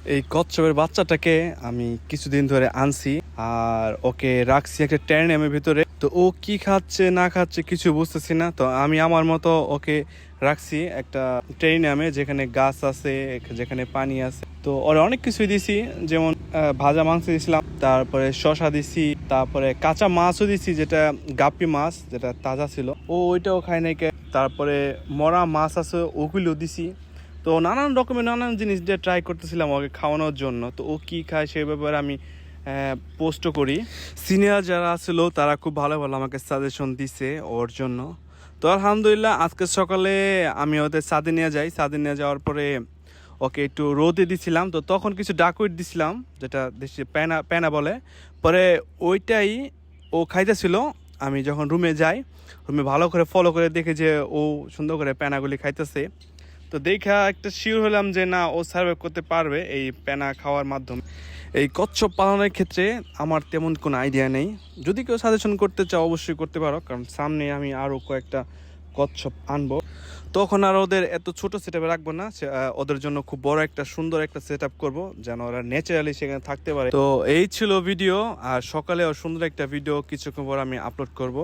এই কচ্ছপের বাচ্চাটাকে আমি কিছুদিন ধরে আনছি আর ওকে রাখছি একটা ট্যারিয়ামের ভিতরে। তো ও কি খাচ্ছে না খাচ্ছে কিছু বুঝতেছি না। তো আমি আমার মতো ওকে রাখছি একটা ট্যারিয়ামে, যেখানে গাছ আছে, যেখানে পানি আছে। তো ওরা অনেক কিছুই দিছি, যেমন ভাজা মাংস দিছিলাম, তারপরে শশা দিছি, তারপরে কাঁচা মাছও দিছি, যেটা গাপ্পি মাছ, যেটা তাজা ছিল। ও ওইটাও খায় নাকি। তারপরে মরা মাছ আছে, ওগুলো দিছি। তো নানান রকমের নানান জিনিস দিয়ে ট্রাই করতেছিলাম ওকে খাওয়ানোর জন্য। তো ও কি খায় সেই ব্যাপারে আমি পোস্টও করি। সিনিয়র যারা ছিল তারা খুব ভালো ভালো আমাকে সাজেশন দিছে ওর জন্য। তো আলহামদুলিল্লাহ আজকে সকালে আমি ওদের ছাদে নিয়ে যাই। ছাদে নিয়ে যাওয়ার পরে ওকে একটু রোদে দিছিলাম। তো তখন কিছু ডাকুইট দিছিলাম, যেটা দেশে প্যানা প্যানা বলে। পরে ওইটাই ও খাইতেছিল। আমি যখন রুমে যাই, রুমে ভালো করে ফলো করে দেখে যে ও সুন্দর করে প্যানাগুলি খাইতেছে। তো দেখা একটা শিওর হলাম যে না, ও সার্ভাইভ করতে পারবে এই পেনা খাওয়ার মাধ্যমে। এই কচ্ছপ পালনের ক্ষেত্রে আমার তেমন কোনো আইডিয়া নেই। যদি কেউ সাজেশন করতে চাও অবশ্যই করতে পারো, কারণ সামনে আমি আরও কয়েকটা কচ্ছপ আনবো। তখন আর ওদের এত ছোট সেট আপে রাখবো না, ওদের জন্য খুব বড় একটা সুন্দর একটা সেট আপ করবো, যেন ওরা ন্যাচারালি সেখানে থাকতে পারে। তো এই ছিল ভিডিও। আর সকালে সুন্দর একটা ভিডিও কিছুক্ষণ পর আমি আপলোড করব।